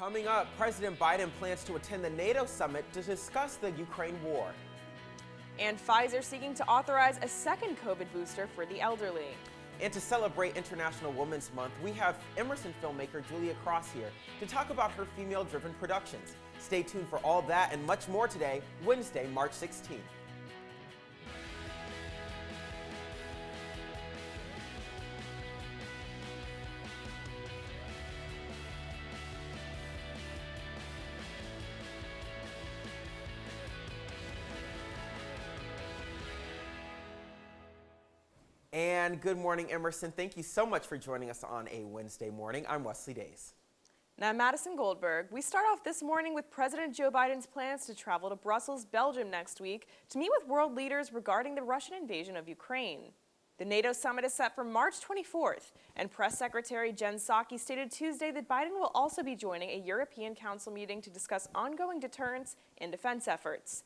Coming up, President Biden plans to attend the NATO summit to discuss the Ukraine war. And Pfizer seeking to authorize a second COVID booster for the elderly. And to celebrate International Women's Month, we have Emerson filmmaker Julia Cross here to talk about her female-driven productions. Stay tuned for all that and much more today, Wednesday, March 16th. And good morning, Emerson. Thank you so much for joining us on a Wednesday morning. I'm Wesley Days. Now, Madison Goldberg, we start off this morning with President Joe Biden's plans to travel to Brussels, Belgium next week to meet with world leaders regarding the Russian invasion of Ukraine. The NATO summit is set for March 24th, and Press Secretary Jen Psaki stated Tuesday that Biden will also be joining a European Council meeting to discuss ongoing deterrence and defense efforts.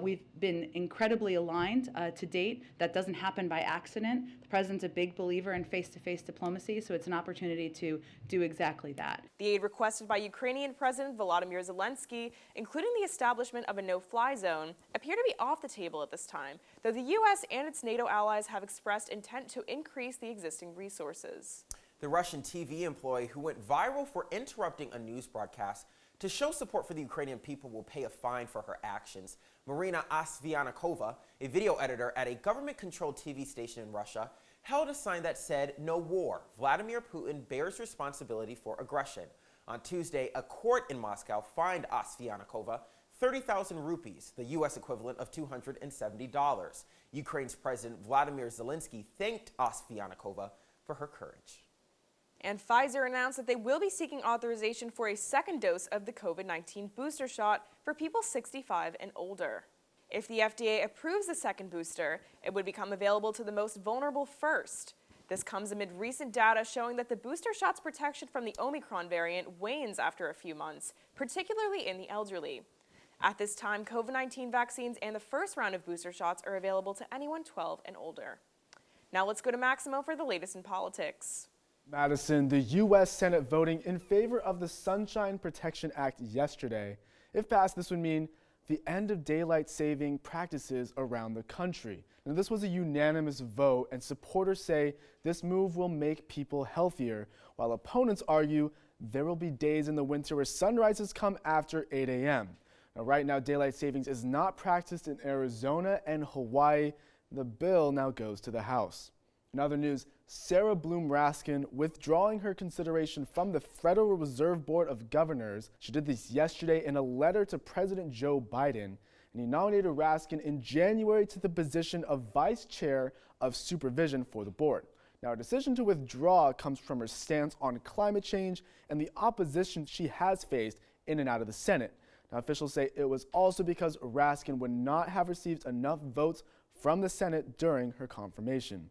We've been incredibly aligned to date. That doesn't happen by accident. The president's a big believer in face-to-face diplomacy, so it's an opportunity to do exactly that. The aid requested by Ukrainian President Volodymyr Zelensky, including the establishment of a no-fly zone, appear to be off the table at this time, though the U.S. and its NATO allies have expressed intent to increase the existing resources. The Russian TV employee who went viral for interrupting a news broadcast to show support for the Ukrainian people will pay a fine for her actions. Marina Asvianakova, a video editor at a government-controlled TV station in Russia, held a sign that said, "No war. Vladimir Putin bears responsibility for aggression." On Tuesday, a court in Moscow fined Asvianakova 30,000 rupees, the U.S. equivalent of $270. Ukraine's President Vladimir Zelensky thanked Asvianakova for her courage. And Pfizer announced that they will be seeking authorization for a second dose of the COVID-19 booster shot for people 65 and older. If the FDA approves the second booster, it would become available to the most vulnerable first. This comes amid recent data showing that the booster shot's protection from the Omicron variant wanes after a few months, particularly in the elderly. At this time, COVID-19 vaccines and the first round of booster shots are available to anyone 12 and older. Now let's go to Maximo for the latest in politics. Madison, the U.S. Senate voting in favor of the Sunshine Protection Act yesterday. If passed, this would mean the end of daylight saving practices around the country. Now, this was a unanimous vote, and supporters say this move will make people healthier, while opponents argue there will be days in the winter where sunrises come after 8 a.m. Now, right now, daylight savings is not practiced in Arizona and Hawaii. The bill now goes to the House. In other news, Sarah Bloom Raskin withdrawing her consideration from the Federal Reserve Board of Governors. She did this yesterday in a letter to President Joe Biden, and he nominated Raskin in January to the position of Vice Chair of Supervision for the board. Now, her decision to withdraw comes from her stance on climate change and the opposition she has faced in and out of the Senate. Now, officials say it was also because Raskin would not have received enough votes from the Senate during her confirmation.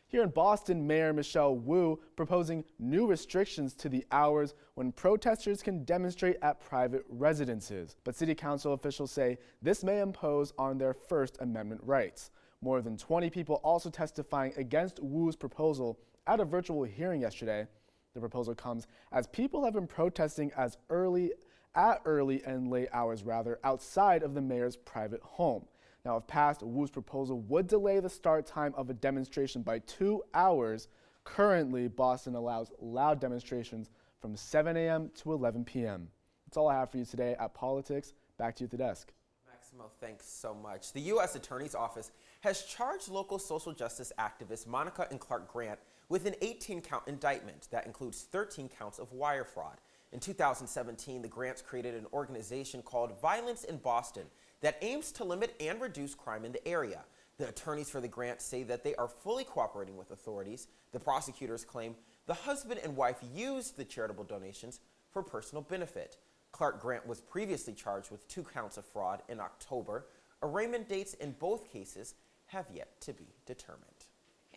Here in Boston, Mayor Michelle Wu proposing new restrictions to the hours when protesters can demonstrate at private residences. But city council officials say this may impose on their First Amendment rights. More than 20 people also testifying against Wu's proposal at a virtual hearing yesterday. The proposal comes as people have been protesting at early and late hours outside of the mayor's private home. Now, if passed, Wu's proposal would delay the start time of a demonstration by 2 hours. Currently, Boston allows loud demonstrations from 7 a.m. to 11 p.m. That's all I have for you today at Politics. Back to you at the desk. Maximo, thanks so much. The U.S. Attorney's Office has charged local social justice activists Monica and Clark Grant with an 18-count indictment that includes 13 counts of wire fraud. In 2017, the Grants created an organization called Violence in Boston that aims to limit and reduce crime in the area. The attorneys for the Grants say that they are fully cooperating with authorities. The prosecutors claim the husband and wife used the charitable donations for personal benefit. Clark Grant was previously charged with 2 counts of fraud in October. Arraignment dates in both cases have yet to be determined.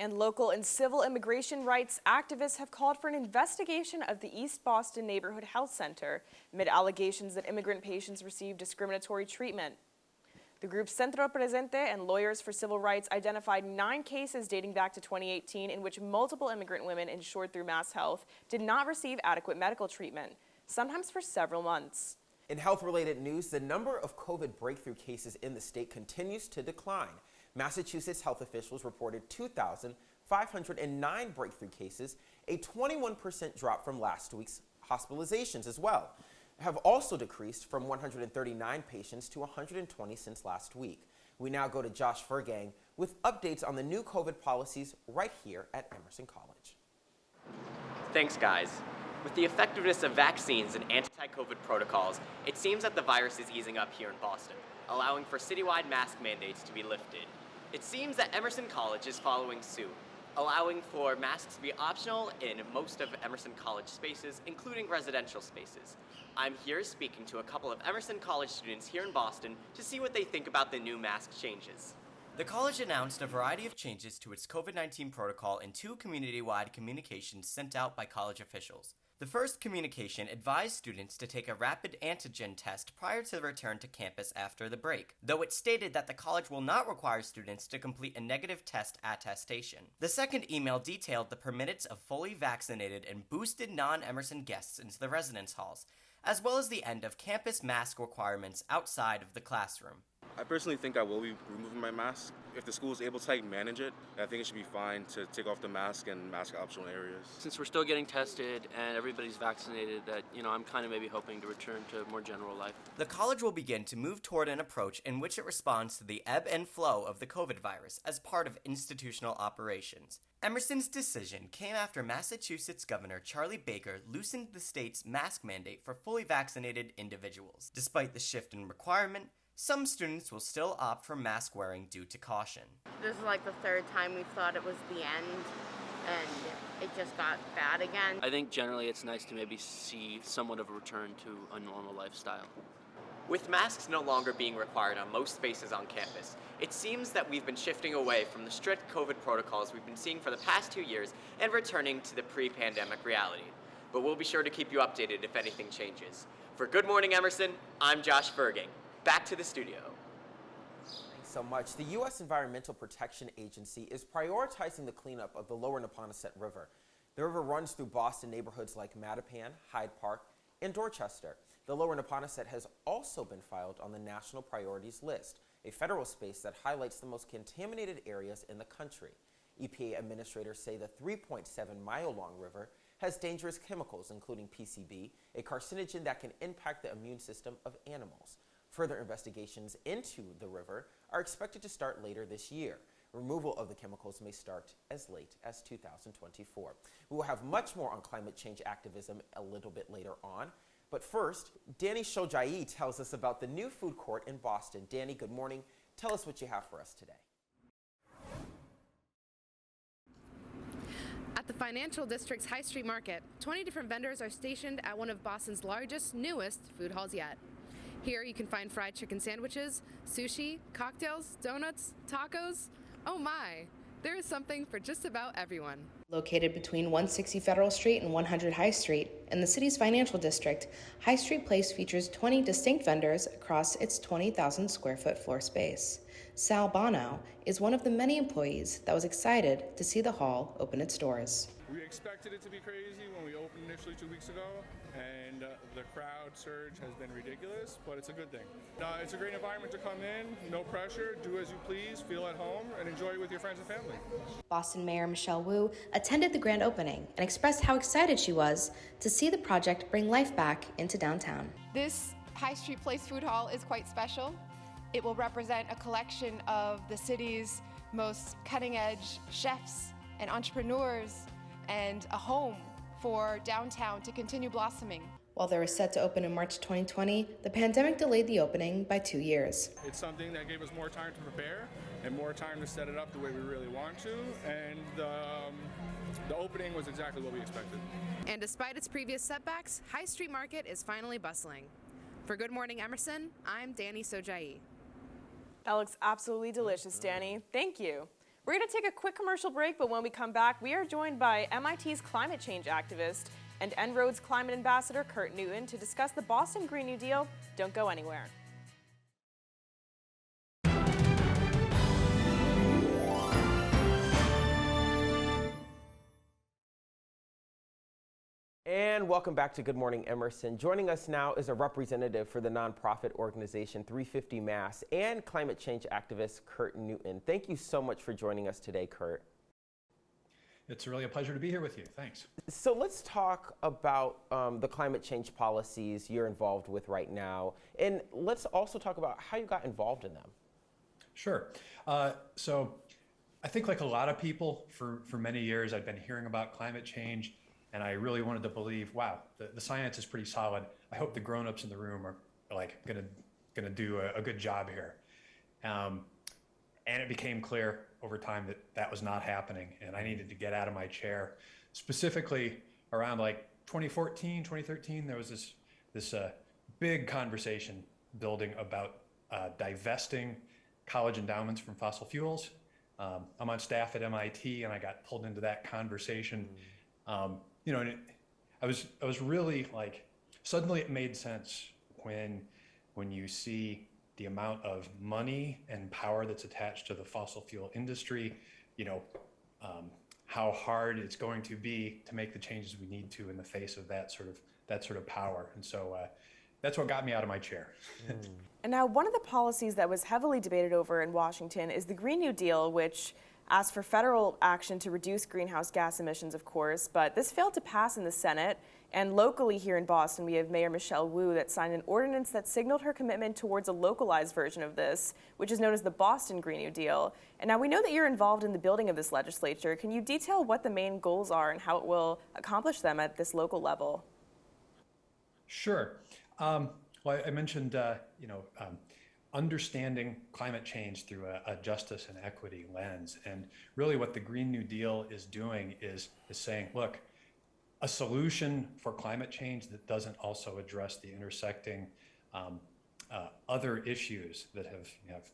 And local and civil immigration rights activists have called for an investigation of the East Boston Neighborhood Health Center amid allegations that immigrant patients receive discriminatory treatment. The group Centro Presente and Lawyers for Civil Rights identified 9 cases dating back to 2018 in which multiple immigrant women insured through Mass Health did not receive adequate medical treatment. sometimes for several months. In health-related news, the number of COVID breakthrough cases in the state continues to decline. Massachusetts health officials reported 2,509 breakthrough cases, a 21% drop from last week's hospitalizations as well, have also decreased from 139 patients to 120 since last week. We now go to Josh Fergang with updates on the new COVID policies right here at Emerson College. Thanks, guys. With the effectiveness of vaccines and anti-COVID protocols, it seems that the virus is easing up here in Boston, allowing for citywide mask mandates to be lifted. It seems that Emerson College is following suit, allowing for masks to be optional in most of Emerson College spaces, including residential spaces. I'm here speaking to a couple of Emerson College students here in Boston to see what they think about the new mask changes. The college announced a variety of changes to its COVID-19 protocol in 2 community-wide communications sent out by college officials. The first communication advised students to take a rapid antigen test prior to the return to campus after the break, though it stated that the college will not require students to complete a negative test attestation. The second email detailed the permittance of fully vaccinated and boosted non-Emerson guests into the residence halls, as well as the end of campus mask requirements outside of the classroom. I personally think I will be removing my mask. If the school is able to manage it, I think it should be fine to take off the mask and mask optional areas. Since we're still getting tested and everybody's vaccinated, that, I'm kind of maybe hoping to return to more general life. The college will begin to move toward an approach in which it responds to the ebb and flow of the COVID virus as part of institutional operations. Emerson's decision came after Massachusetts Governor Charlie Baker loosened the state's mask mandate for fully vaccinated individuals. Despite the shift in requirement, some students will still opt for mask wearing due to caution. This is like the third time we thought it was the end, and it just got bad again. I think generally it's nice to maybe see somewhat of a return to a normal lifestyle. With masks no longer being required on most spaces on campus, it seems that we've been shifting away from the strict COVID protocols we've been seeing for the past 2 years and returning to the pre-pandemic reality. But we'll be sure to keep you updated if anything changes. For Good Morning Emerson, I'm Josh Fergang. Back to the studio. Thanks so much. The U.S. Environmental Protection Agency is prioritizing the cleanup of the lower Neponset River. The river runs through Boston neighborhoods like Mattapan, Hyde Park, and Dorchester. The lower Neponset has also been filed on the National Priorities List, a federal space that highlights the most contaminated areas in the country. EPA administrators say the 3.7-mile-long river has dangerous chemicals, including PCB, a carcinogen that can impact the immune system of animals. Further investigations into the river are expected to start later this year. Removal of the chemicals may start as late as 2024. We will have much more on climate change activism a little bit later on. But first, Danny Shojayi tells us about the new food court in Boston. Danny, good morning. Tell us what you have for us today. At the Financial District's High Street Market, 20 different vendors are stationed at one of Boston's largest, newest food halls yet. Here you can find fried chicken sandwiches, sushi, cocktails, donuts, tacos. Oh my, there is something for just about everyone. Located between 160 Federal Street and 100 High Street in the city's financial district, High Street Place features 20 distinct vendors across its 20,000 square foot floor space. Sal Bono is one of the many employees that was excited to see the hall open its doors. We expected it to be crazy when we opened initially 2 weeks ago, and the crowd surge has been ridiculous, but it's a good thing. It's a great environment to come in, no pressure, do as you please, feel at home, and enjoy it with your friends and family. Boston Mayor Michelle Wu attended the grand opening and expressed how excited she was to see the project bring life back into downtown. This High Street Place food hall is quite special. It will represent a collection of the city's most cutting-edge chefs and entrepreneurs, and a home for downtown to continue blossoming. While they were set to open in March 2020, the pandemic delayed the opening by 2 years. It's something that gave us more time to prepare and more time to set it up the way we really want to, and the opening was exactly what we expected. And despite its previous setbacks, High Street Market is finally bustling. For Good Morning Emerson, I'm Danny Shojayi. That looks absolutely delicious, Danny. Thank you. We're going to take a quick commercial break, but when we come back, we are joined by MIT's climate change activist and En-ROAD's climate ambassador, Kurt Newton, to discuss the Boston Green New Deal. Don't go anywhere. And welcome back to Good Morning Emerson. Joining us now is a representative for the nonprofit organization 350 Mass and climate change activist Kurt Newton. Thank you so much for joining us today, Kurt. It's really a pleasure to be here with you. Thanks. So let's talk about the climate change policies you're involved with right now. And let's also talk about how you got involved in them. Sure. So I think like a lot of people for many years, I've been hearing about climate change. And I really wanted to believe, wow, the science is pretty solid. I hope the grown-ups in the room are like gonna do a good job here. And it became clear over time that that was not happening, and I needed to get out of my chair. Specifically around like 2014, 2013, there was this big conversation building about divesting college endowments from fossil fuels. I'm on staff at MIT, and I got pulled into that conversation. You know, and I was really like, suddenly it made sense when you see the amount of money and power that's attached to the fossil fuel industry, you know, how hard it's going to be to make the changes we need to in the face of that sort of power. And so that's what got me out of my chair. And now one of the policies that was heavily debated over in Washington is the Green New Deal, which asked for federal action to reduce greenhouse gas emissions, of course, but this failed to pass in the Senate. And locally here in Boston, we have Mayor Michelle Wu that signed an ordinance that signaled her commitment towards a localized version of this, which is known as the Boston Green New Deal. And now we know that you're involved in the building of this legislature. Can you detail what the main goals are and how it will accomplish them at this local level? Sure. Well, I mentioned, understanding climate change through a justice and equity lens. And really what the Green New Deal is doing is saying, look, a solution for climate change that doesn't also address the intersecting other issues that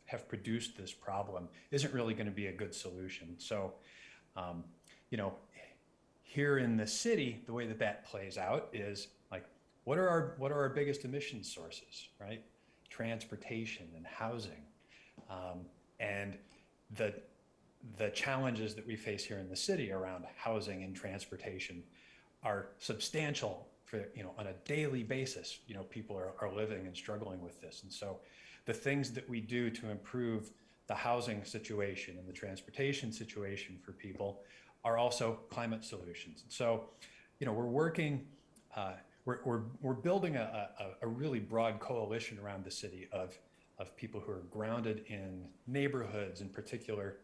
have produced this problem isn't really going to be a good solution. So, here in the city, the way that plays out is like, what are our biggest emission sources, right? Transportation and housing, and the challenges that we face here in the city around housing and transportation are substantial for, on a daily basis. People are living and struggling with this. And so the things that we do to improve the housing situation and the transportation situation for people are also climate solutions. And so, we're working, we're building a really broad coalition around the city of people who are grounded in neighborhoods, in particular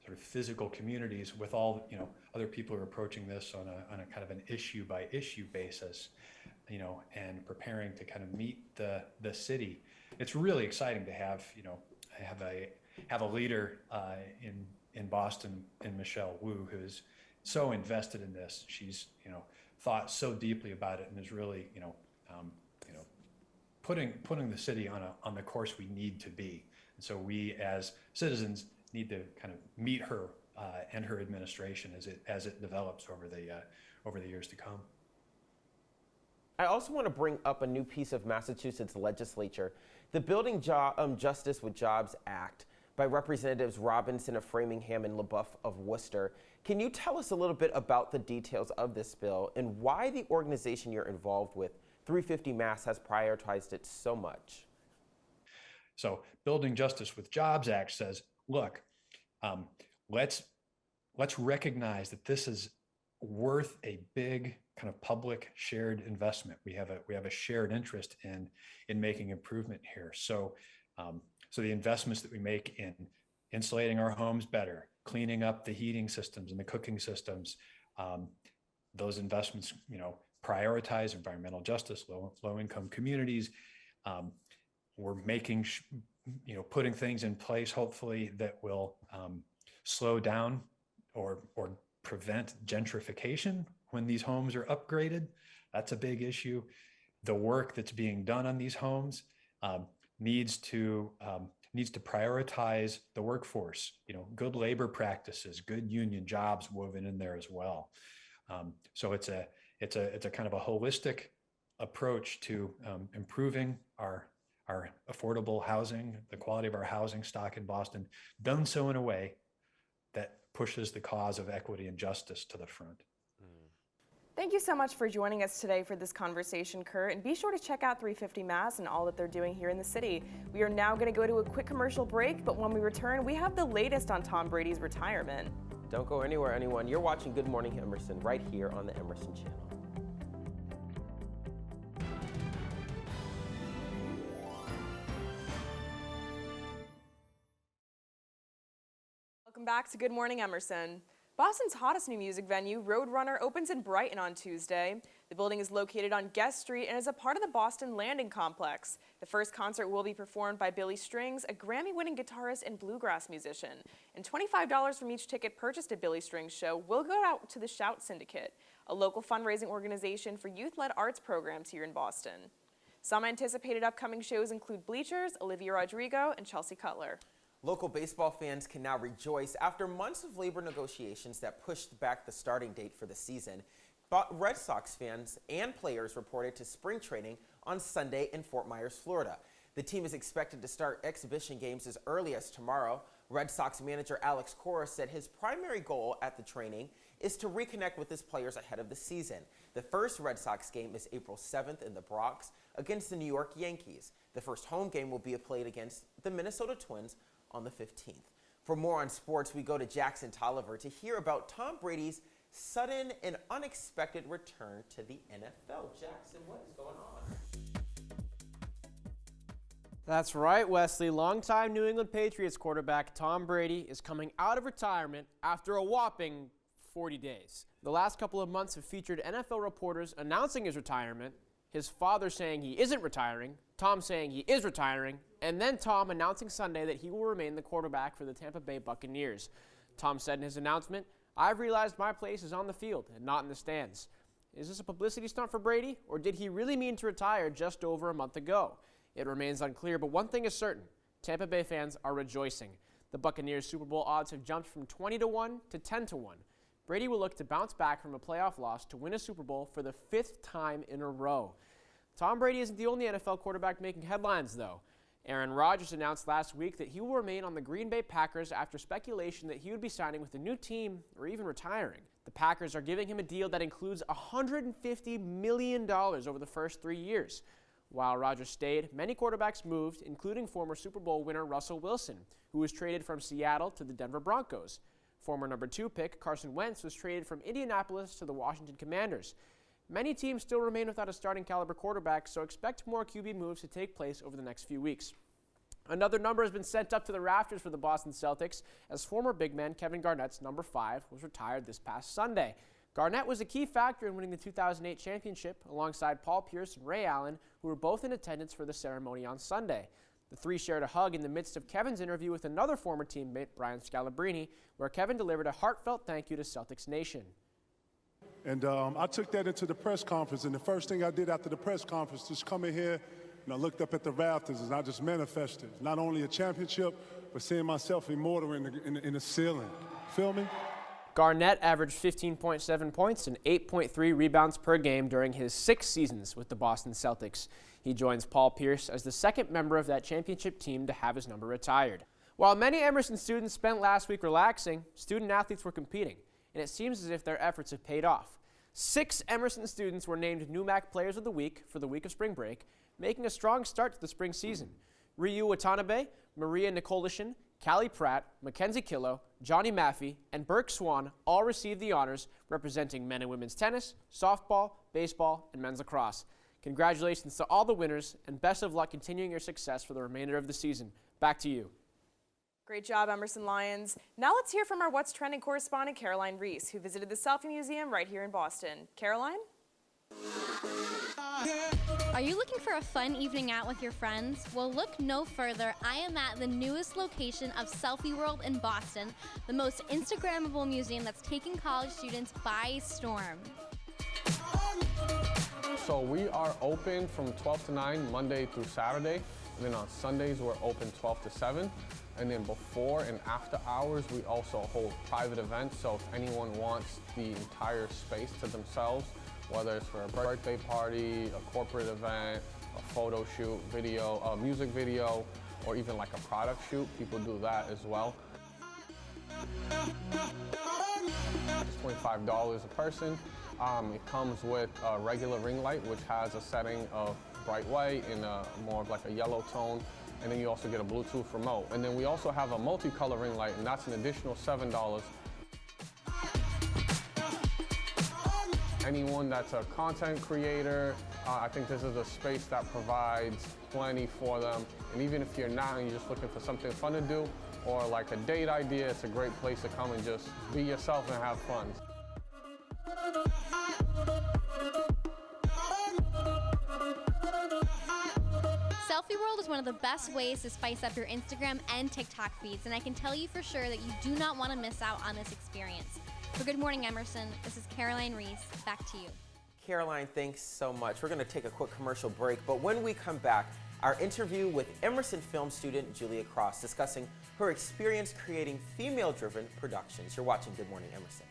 sort of physical communities, with all other people who are approaching this on a kind of an issue by issue basis, and preparing to kind of meet the city. It's really exciting to have have a leader in Boston, in Michelle Wu, who's so invested in this. She's thought so deeply about it and is really putting the city on the course we need to be. And so we as citizens need to kind of meet her and her administration as it develops over the years to come. I also want to bring up a new piece of Massachusetts legislature, the Building Justice with Jobs Act by Representatives Robinson of Framingham and LaBeouf of Worcester. Can you tell us a little bit about the details of this bill and why the organization you're involved with, 350 Mass, has prioritized it so much? So Building Justice with Jobs Act says, look, let's recognize that this is worth a big kind of public shared investment. We have a shared interest in making improvement here. So the investments that we make in insulating our homes better, cleaning up the heating systems and the cooking systems, those investments, prioritize environmental justice, low-income communities. We're making, putting things in place, hopefully, that will slow down or prevent gentrification when these homes are upgraded. That's a big issue. The work that's being done on these homes needs to prioritize the workforce. Good labor practices, good union jobs woven in there as well. So it's a kind of a holistic approach to improving our affordable housing, the quality of our housing stock in Boston, done so in a way that pushes the cause of equity and justice to the front. Thank you so much for joining us today for this conversation, Kurt, and be sure to check out 350 Mass and all that they're doing here in the city. We are now going to go to a quick commercial break, but when we return, we have the latest on Tom Brady's retirement. Don't go anywhere, anyone. You're watching Good Morning Emerson right here on the Emerson channel. Welcome back to Good Morning Emerson. Boston's hottest new music venue, Roadrunner, opens in Brighton on Tuesday. The building is located on Guest Street and is a part of the Boston Landing Complex. The first concert will be performed by Billy Strings, a Grammy-winning guitarist and bluegrass musician. And $25 from each ticket purchased at Billy Strings' show will go out to the Shout Syndicate, a local fundraising organization for youth-led arts programs here in Boston. Some anticipated upcoming shows include Bleachers, Olivia Rodrigo, and Chelsea Cutler. Local baseball fans can now rejoice after months of labor negotiations that pushed back the starting date for the season. But Red Sox fans and players reported to spring training on Sunday in Fort Myers, Florida. The team is expected to start exhibition games as early as tomorrow. Red Sox manager Alex Cora said his primary goal at the training is to reconnect with his players ahead of the season. The first Red Sox game is April 7th in the Bronx against the New York Yankees. The first home game will be played against the Minnesota Twins on the 15th. For more on sports, we go to Jackson Tolliver to hear about Tom Brady's sudden and unexpected return to the NFL. Jackson, what is going on? That's right, Wesley. Longtime New England Patriots quarterback Tom Brady is coming out of retirement after a whopping 40 days. The last couple of months have featured NFL reporters announcing his retirement, his father saying he isn't retiring, Tom saying he is retiring, and then Tom announcing Sunday that he will remain the quarterback for the Tampa Bay Buccaneers. Tom said in his announcement, "I've realized my place is on the field and not in the stands." Is this a publicity stunt for Brady, or did he really mean to retire just over a month ago? It remains unclear, but one thing is certain. Tampa Bay fans are rejoicing. The Buccaneers' Super Bowl odds have jumped from 20-1 to 10-1. Brady will look to bounce back from a playoff loss to win a Super Bowl for the 5th time in a row. Tom Brady isn't the only NFL quarterback making headlines, though. Aaron Rodgers announced last week that he will remain on the Green Bay Packers after speculation that he would be signing with a new team or even retiring. The Packers are giving him a deal that includes $150 million over the first 3 years. While Rodgers stayed, many quarterbacks moved, including former Super Bowl winner Russell Wilson, who was traded from Seattle to the Denver Broncos. Former number 2 pick Carson Wentz was traded from Indianapolis to the Washington Commanders. Many teams still remain without a starting caliber quarterback, so expect more QB moves to take place over the next few weeks. Another number has been sent up to the rafters for the Boston Celtics as former big man Kevin Garnett's number 5 was retired this past Sunday. Garnett was a key factor in winning the 2008 championship alongside Paul Pierce and Ray Allen, who were both in attendance for the ceremony on Sunday. The three shared a hug in the midst of Kevin's interview with another former teammate, Brian Scalabrine, where Kevin delivered a heartfelt thank you to Celtics Nation. And I took that into the press conference, and the first thing I did after the press conference was come in here, and I looked up at the rafters, and I just manifested not only a championship, but seeing myself immortal in the ceiling. Feel me? Garnett averaged 15.7 points and 8.3 rebounds per game during his 6 seasons with the Boston Celtics. He joins Paul Pierce as the second member of that championship team to have his number retired. While many Emerson students spent last week relaxing, student athletes were competing, and it seems as if their efforts have paid off. 6 Emerson students were named NUMAC Players of the Week for the week of spring break, making a strong start to the spring season. Ryu Watanabe, Maria Nicolishin, Callie Pratt, Mackenzie Killo, Johnny Maffey, and Burke Swan all received the honors representing men and women's tennis, softball, baseball, and men's lacrosse. Congratulations to all the winners, and best of luck continuing your success for the remainder of the season. Back to you. Great job, Emerson Lions. Now let's hear from our What's Trending correspondent, Caroline Reese, who visited the Selfie Museum right here in Boston. Caroline? Are you looking for a fun evening out with your friends? Well, look no further. I am at the newest location of Selfie World in Boston, the most Instagrammable museum that's taking college students by storm. So we are open from 12 to 9, Monday through Saturday. And then on Sundays, we're open 12 to 7. And then before and after hours, we also hold private events. So if anyone wants the entire space to themselves, whether it's for a birthday party, a corporate event, a photo shoot, video, a music video, or even like a product shoot, people do that as well. It's $25 a person, It comes with a regular ring light, which has a setting of bright white and more of like a yellow tone. And then you also get a Bluetooth remote. And then we also have a multicolor ring light, and that's an additional $7. Anyone that's a content creator, I think this is a space that provides plenty for them. And even if you're not and you're just looking for something fun to do, or like a date idea, it's a great place to come and just be yourself and have fun. Selfie World is one of the best ways to spice up your Instagram and TikTok feeds, and I can tell you for sure that you do not want to miss out on this experience. For Good Morning Emerson, this is Caroline Reese. Back to you. Caroline, thanks so much. We're going to take a quick commercial break, but when we come back, our interview with Emerson film student Julia Cross discussing her experience creating female-driven productions. You're watching Good Morning Emerson.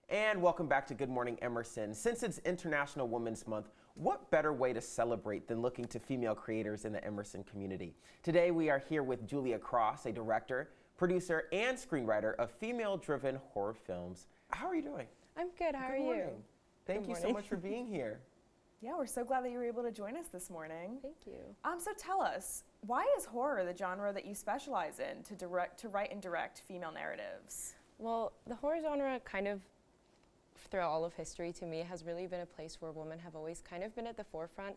And welcome back to Good Morning Emerson. Since it's International Women's Month, what better way to celebrate than looking to female creators in the Emerson community? Today we are here with Julia Cross, a director, producer, and screenwriter of female-driven horror films. How are you doing? I'm good. How are you? Thank you so much for being here. Yeah, we're so glad that you were able to join us this morning. Thank you. So tell us, why is horror the genre that you specialize in to write and direct female narratives? Well, the horror genre kind of throughout all of history to me has really been a place where women have always kind of been at the forefront.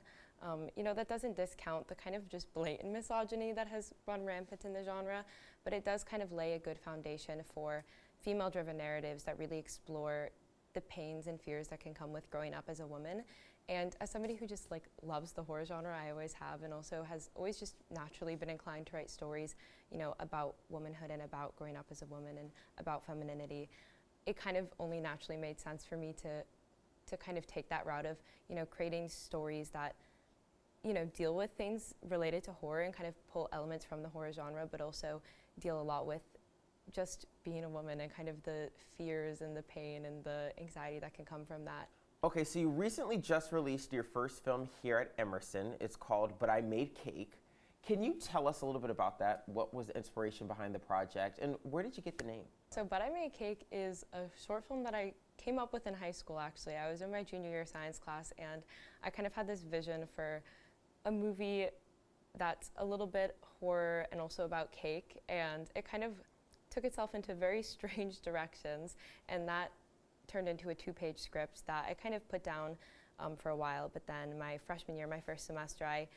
You know, that doesn't discount the kind of just blatant misogyny that has run rampant in the genre, but it does kind of lay a good foundation for female-driven narratives that really explore the pains and fears that can come with growing up as a woman. And as somebody who just like loves the horror genre, I always have, and also has always just naturally been inclined to write stories, you know, about womanhood and about growing up as a woman and about femininity. It kind of only naturally made sense for me to kind of take that route of, you know, creating stories that, you know, deal with things related to horror and kind of pull elements from the horror genre, but also deal a lot with just being a woman and kind of the fears and the pain and the anxiety that can come from that. Okay, so you recently just released your first film here at Emerson. It's called But I Made Cake. Can you tell us a little bit about that? What was the inspiration behind the project, and where did you get the name? So But I Made Cake is a short film that I came up with in high school, actually. I was in my junior year science class, and I kind of had this vision for a movie that's a little bit horror and also about cake, and it kind of took itself into very strange directions, and that turned into a 2-page script that I kind of put down for a while. But then my freshman year, my first semester, I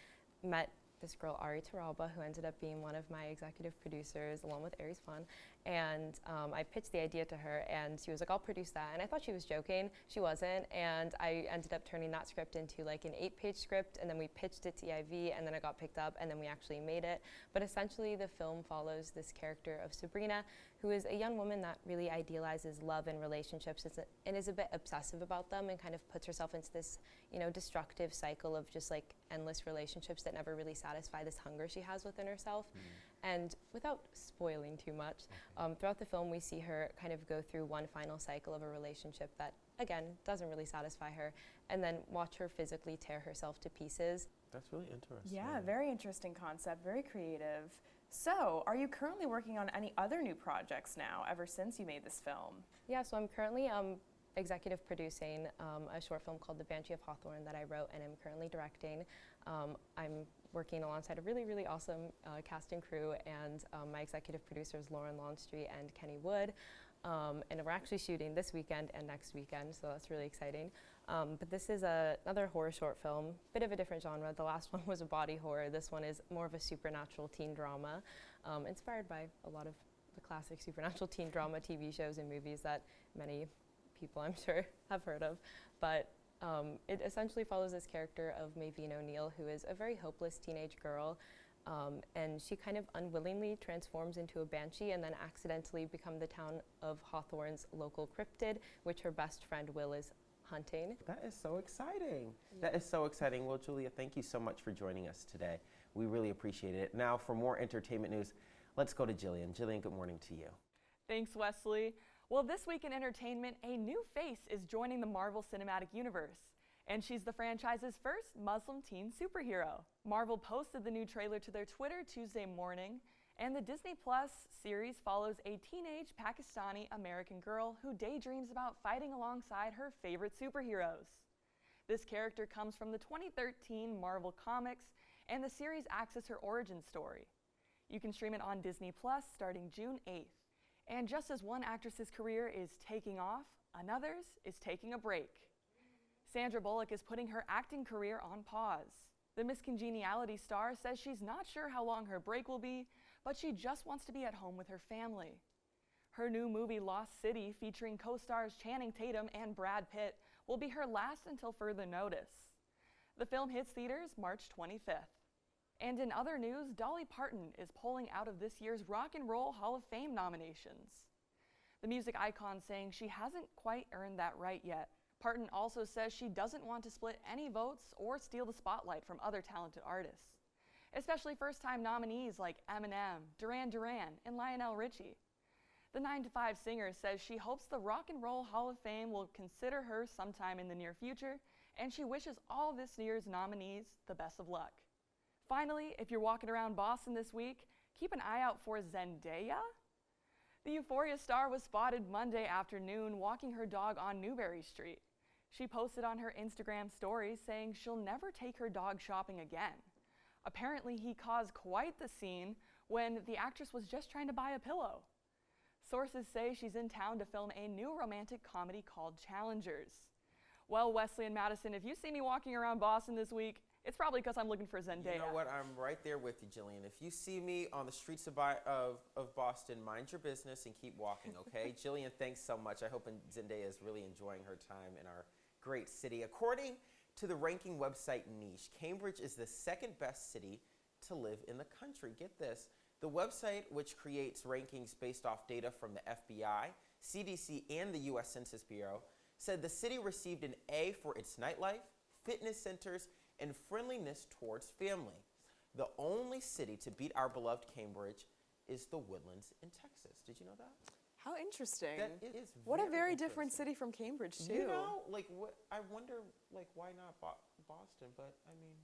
met this girl, Ari Taralba, who ended up being one of my executive producers, along with Aries Fun. And I pitched the idea to her, and she was like, I'll produce that. And I thought she was joking. She wasn't. And I ended up turning that script into like an 8-page script, and then we pitched it to EIV, and then it got picked up, and then we actually made it. But essentially, the film follows this character of Sabrina, who is a young woman that really idealizes love and relationships and is a bit obsessive about them, and kind of puts herself into this, you know, destructive cycle of just like endless relationships that never really satisfy this hunger she has within herself. And without spoiling too much, throughout the film we see her kind of go through one final cycle of a relationship that, again, doesn't really satisfy her, and then watch her physically tear herself to pieces. That's really interesting. Yeah, very interesting concept, very creative. So, are you currently working on any other new projects now, ever since you made this film? Yeah, so I'm currently executive producing a short film called The Banshee of Hawthorne that I wrote and am currently directing. I'm working alongside a really, really awesome cast and crew, and my executive producers Lauren Longstreet and Kenny Wood. And we're actually shooting this weekend and next weekend, so that's really exciting. But this is another horror short film, bit of a different genre. The last one was a body horror. This one is more of a supernatural teen drama, inspired by a lot of the classic supernatural teen drama TV shows and movies that many people, I'm sure, have heard of. But it essentially follows this character of Maeveen O'Neill, who is a very hopeless teenage girl, and she kind of unwillingly transforms into a banshee and then accidentally becomes the town of Hawthorne's local cryptid, which her best friend Will is hunting. That is so exciting. That is so exciting. Well, Julia, thank you so much for joining us today. We really appreciate it. Now, for more entertainment news, let's go to Jillian. Jillian, good morning to you. Thanks, Wesley. Well, this week in entertainment, a new face is joining the Marvel Cinematic Universe. And she's the franchise's first Muslim teen superhero. Marvel posted the new trailer to their Twitter Tuesday morning, and the Disney Plus series follows a teenage Pakistani-American girl who daydreams about fighting alongside her favorite superheroes. This character comes from the 2013 Marvel Comics, and the series acts as her origin story. You can stream it on Disney Plus starting June 8th. And just as one actress's career is taking off, another's is taking a break. Sandra Bullock is putting her acting career on pause. The Miss Congeniality star says she's not sure how long her break will be, but she just wants to be at home with her family. Her new movie Lost City, featuring co-stars Channing Tatum and Brad Pitt, will be her last until further notice. The film hits theaters March 25th. And in other news, Dolly Parton is pulling out of this year's Rock and Roll Hall of Fame nominations. The music icon saying she hasn't quite earned that right yet. Parton also says she doesn't want to split any votes or steal the spotlight from other talented artists, especially first-time nominees like Eminem, Duran Duran, and Lionel Richie. The 9 to 5 singer says she hopes the Rock and Roll Hall of Fame will consider her sometime in the near future, and she wishes all this year's nominees the best of luck. Finally, if you're walking around Boston this week, keep an eye out for Zendaya. The Euphoria star was spotted Monday afternoon walking her dog on Newbury Street. She posted on her Instagram story saying she'll never take her dog shopping again. Apparently, he caused quite the scene when the actress was just trying to buy a pillow. Sources say she's in town to film a new romantic comedy called Challengers. Well, Wesley and Madison, if you see me walking around Boston this week, it's probably because I'm looking for Zendaya. You know what? I'm right there with you, Jillian. If you see me on the streets of Boston, mind your business and keep walking, okay? Jillian, thanks so much. I hope Zendaya is really enjoying her time in our great city. According to the ranking website Niche, Cambridge is the second best city to live in the country. Get this. The website, which creates rankings based off data from the FBI, CDC, and the U.S. Census Bureau, said the city received an A for its nightlife, fitness centers, and friendliness towards family. The only city to beat our beloved Cambridge is the Woodlands in Texas. Did you know that? How interesting. That is what a very different city from Cambridge, too. You know, like, what, I wonder, like, why not Boston? But, I mean...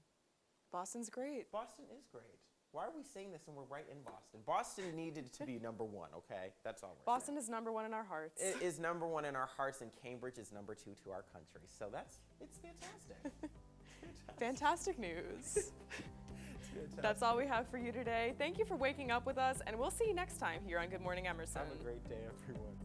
Boston's great. Boston is great. Why are we saying this and we're right in Boston? Boston needed to be number one, okay? That's all we're Boston saying. is number one in our hearts. It is number one in our hearts, and Cambridge is number 2 to our country. So it's fantastic. Fantastic news. That's all we have for you today. Thank you for waking up with us, and we'll see you next time here on Good Morning Emerson. Have a great day, everyone.